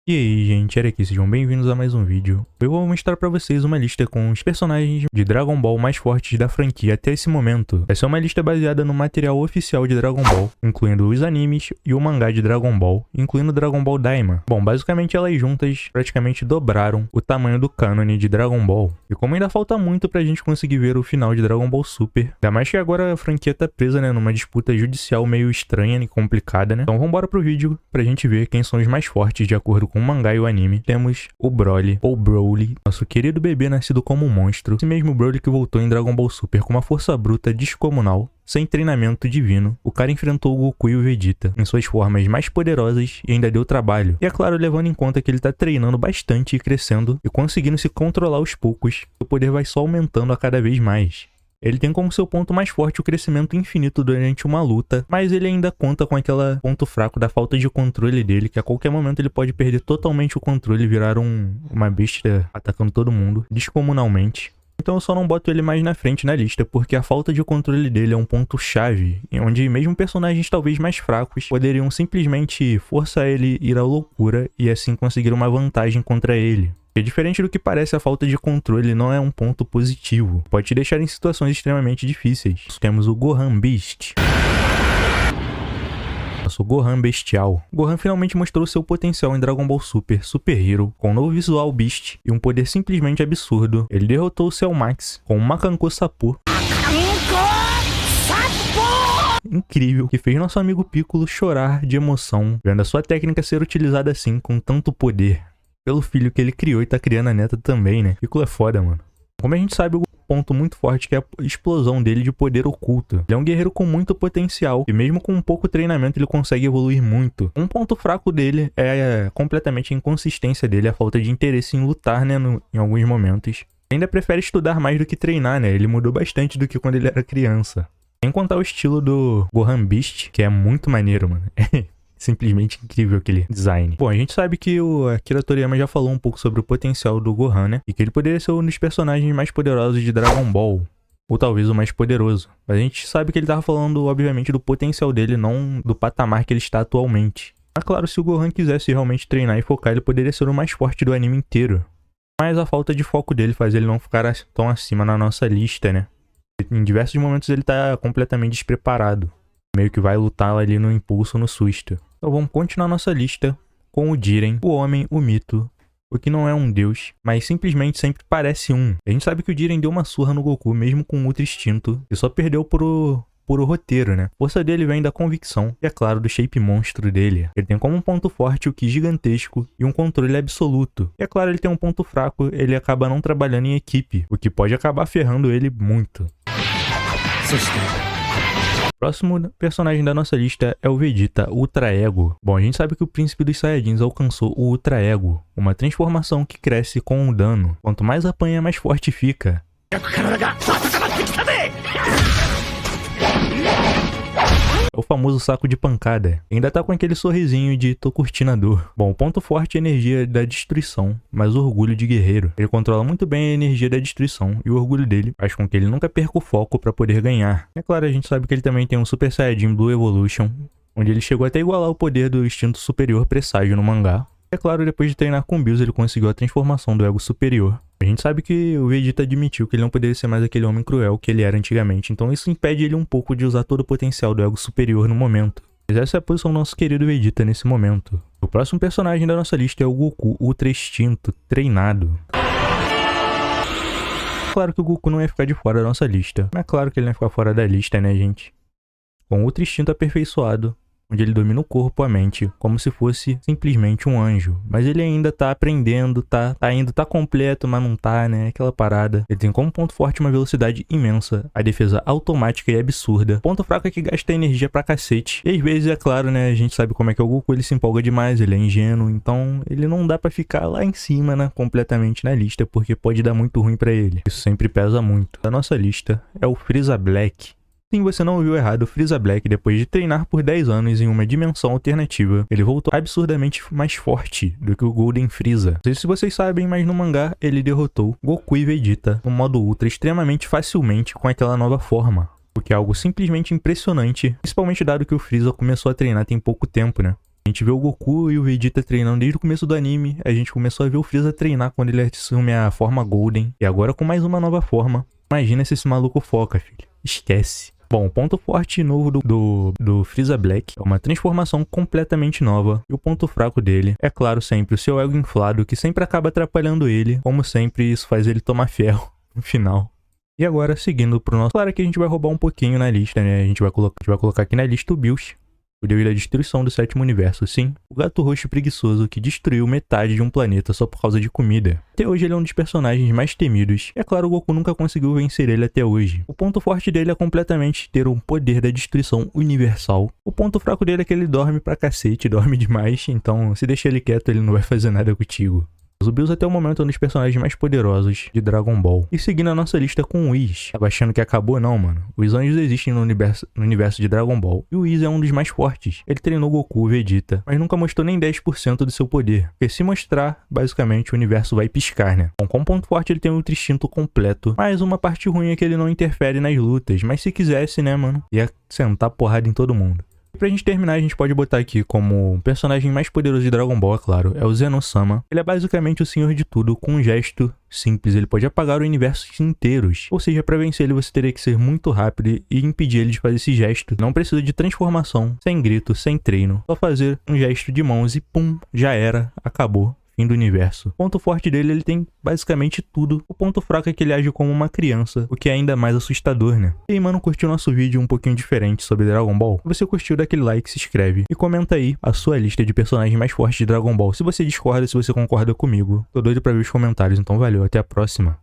E aí, gente, era aqui, sejam bem-vindos a mais um vídeo. Eu vou mostrar pra vocês uma lista com os personagens de Dragon Ball mais fortes da franquia até esse momento. Essa é uma lista baseada no material oficial de Dragon Ball, incluindo os animes e o mangá de Dragon Ball, incluindo Dragon Ball Daima. Bom, basicamente elas juntas praticamente dobraram o tamanho do cânone de Dragon Ball. E como ainda falta muito pra gente conseguir ver o final de Dragon Ball Super, ainda mais que agora a franquia tá presa, né, numa disputa judicial meio estranha e complicada, né? Então vambora pro vídeo pra gente ver quem são os mais fortes de acordo com o mangá e o anime. Temos o Broly, ou Broly, nosso querido bebê nascido como um monstro. Esse mesmo Broly que voltou em Dragon Ball Super com uma força bruta descomunal, sem treinamento divino. O cara enfrentou o Goku e o Vegeta em suas formas mais poderosas e ainda deu trabalho. E é claro, levando em conta que ele tá treinando bastante e crescendo e conseguindo se controlar aos poucos, o poder vai só aumentando a cada vez mais. Ele tem como seu ponto mais forte o crescimento infinito durante uma luta, mas ele ainda conta com aquele ponto fraco da falta de controle dele, que a qualquer momento ele pode perder totalmente o controle e virar uma besta atacando todo mundo, descomunalmente. Então eu só não boto ele mais na frente na lista, porque a falta de controle dele é um ponto-chave, onde mesmo personagens talvez mais fracos poderiam simplesmente forçar ele a ir à loucura e assim conseguir uma vantagem contra ele. E diferente do que parece, a falta de controle não é um ponto positivo. Pode te deixar em situações extremamente difíceis. Temos o Gohan Beast. Nosso Gohan Bestial. Gohan finalmente mostrou seu potencial em Dragon Ball Super Super Hero, com um novo visual Beast e um poder simplesmente absurdo. Ele derrotou o Cell Max com um Makanko Sapo incrível, que fez nosso amigo Piccolo chorar de emoção, vendo a sua técnica ser utilizada assim com tanto poder. Pelo filho que ele criou e tá criando a neta também, né? Piccolo é foda, mano. Como a gente sabe, o ponto muito forte que é a explosão dele de poder oculto. Ele é um guerreiro com muito potencial e mesmo com pouco treinamento ele consegue evoluir muito. Um ponto fraco dele é completamente a inconsistência dele, a falta de interesse em lutar, né, em alguns momentos. Ele ainda prefere estudar mais do que treinar, né? Ele mudou bastante do que quando ele era criança. Sem contar o estilo do Gohan Beast, que é muito maneiro, mano. Simplesmente incrível aquele design. Bom, a gente sabe que o Akira Toriyama já falou um pouco sobre o potencial do Gohan, né? E que ele poderia ser um dos personagens mais poderosos de Dragon Ball. Ou talvez o mais poderoso. Mas a gente sabe que ele tava falando, obviamente, do potencial dele, não do patamar que ele está atualmente. Mas claro, se o Gohan quisesse realmente treinar e focar, ele poderia ser o mais forte do anime inteiro. Mas a falta de foco dele faz ele não ficar tão acima na nossa lista, né? Em diversos momentos ele tá completamente despreparado. Meio que vai lutar ali no impulso, no susto. Então vamos continuar nossa lista com o Jiren, o homem, o mito, o que não é um deus, mas simplesmente sempre parece um. A gente sabe que o Jiren deu uma surra no Goku, mesmo com o Ultra Instinto, e só perdeu por o roteiro, né? A força dele vem da convicção e, é claro, do shape monstro dele. Ele tem como um ponto forte o Ki gigantesco e um controle absoluto. E, é claro, ele tem um ponto fraco, ele acaba não trabalhando em equipe, o que pode acabar ferrando ele muito. Próximo personagem da nossa lista é o Vegeta Ultra Ego. Bom, a gente sabe que o príncipe dos Saiyajins alcançou o Ultra Ego, uma transformação que cresce com o dano. Quanto mais apanha, mais forte fica. É o famoso saco de pancada. Ainda tá com aquele sorrisinho de tô curtindo a dor. Bom, o ponto forte é a energia da destruição, mas o orgulho de guerreiro. Ele controla muito bem a energia da destruição e o orgulho dele faz com que ele nunca perca o foco pra poder ganhar. É claro, a gente sabe que ele também tem um Super Saiyajin Blue Evolution, onde ele chegou até a igualar o poder do instinto superior presságio no mangá. É claro, depois de treinar com Bills, ele conseguiu a transformação do ego superior. A gente sabe que o Vegeta admitiu que ele não poderia ser mais aquele homem cruel que ele era antigamente, então isso impede ele um pouco de usar todo o potencial do ego superior no momento. Mas essa é a posição do nosso querido Vegeta nesse momento. O próximo personagem da nossa lista é o Goku Ultra Instinto treinado. Claro que o Goku não ia ficar de fora da nossa lista, mas é claro que ele não ia ficar fora da lista, né, gente? Com o Ultra Instinto aperfeiçoado, onde ele domina o corpo, a mente, como se fosse simplesmente um anjo. Mas ele ainda tá aprendendo, tá completo, mas não tá, né? Aquela parada. Ele tem como ponto forte uma velocidade imensa, a defesa automática e absurda. Ponto fraco é que gasta energia pra cacete. E às vezes, é claro, né? A gente sabe como é que é o Goku, ele se empolga demais, ele é ingênuo, então ele não dá pra ficar lá em cima, né? Completamente na lista, porque pode dar muito ruim pra ele. Isso sempre pesa muito. A nossa lista é o Frieza Black. Sim, você não ouviu errado, o Frieza Black, depois de treinar por 10 anos em uma dimensão alternativa, ele voltou absurdamente mais forte do que o Golden Frieza. Não sei se vocês sabem, mas no mangá ele derrotou Goku e Vegeta no modo Ultra extremamente facilmente com aquela nova forma. O que é algo simplesmente impressionante, principalmente dado que o Frieza começou a treinar tem pouco tempo, né? A gente vê o Goku e o Vegeta treinando desde o começo do anime. A gente começou a ver o Freeza treinar quando ele assume a forma Golden. E agora com mais uma nova forma. Imagina se esse maluco foca, filho. Esquece. Bom, o ponto forte novo do Freeza Black é uma transformação completamente nova. E o ponto fraco dele é, claro, sempre o seu ego inflado, que sempre acaba atrapalhando ele. Como sempre, isso faz ele tomar ferro no final. E agora, seguindo pro nosso... Claro que a gente vai roubar um pouquinho na lista, né? A gente vai colocar aqui na lista o Bills. O deus da destruição do sétimo universo, sim. O gato roxo preguiçoso que destruiu metade de um planeta só por causa de comida. Até hoje ele é um dos personagens mais temidos. É claro, o Goku nunca conseguiu vencer ele até hoje. O ponto forte dele é completamente ter um poder da destruição universal. O ponto fraco dele é que ele dorme pra cacete, dorme demais. Então, se deixar ele quieto, ele não vai fazer nada contigo. O Bills até o momento é um dos personagens mais poderosos de Dragon Ball. E seguindo a nossa lista com o Whis. Tava achando que acabou? Não, mano. Os anjos existem no universo de Dragon Ball. E o Whis é um dos mais fortes. Ele treinou Goku, Vegeta, mas nunca mostrou nem 10% do seu poder. Porque se mostrar, basicamente o universo vai piscar, né? Bom, como ponto forte ele tem um Ultra Instinto completo. Mas uma parte ruim é que ele não interfere nas lutas. Mas se quisesse, né, mano? Ia sentar porrada em todo mundo. Pra gente terminar, a gente pode botar aqui como personagem mais poderoso de Dragon Ball, é claro, é o Zeno-sama. Ele é basicamente o senhor de tudo, com um gesto simples. Ele pode apagar o universo inteiros. Ou seja, pra vencer ele você teria que ser muito rápido e impedir ele de fazer esse gesto. Não precisa de transformação, sem grito, sem treino. Só fazer um gesto de mãos e pum, já era, acabou. Fim do universo. O ponto forte dele, ele tem basicamente tudo. O ponto fraco é que ele age como uma criança, o que é ainda mais assustador, né? E aí, mano, curtiu nosso vídeo um pouquinho diferente sobre Dragon Ball? Se você curtiu, dá aquele like, se inscreve e comenta aí a sua lista de personagens mais fortes de Dragon Ball. Se você discorda, se você concorda comigo. Tô doido pra ver os comentários, então valeu, até a próxima.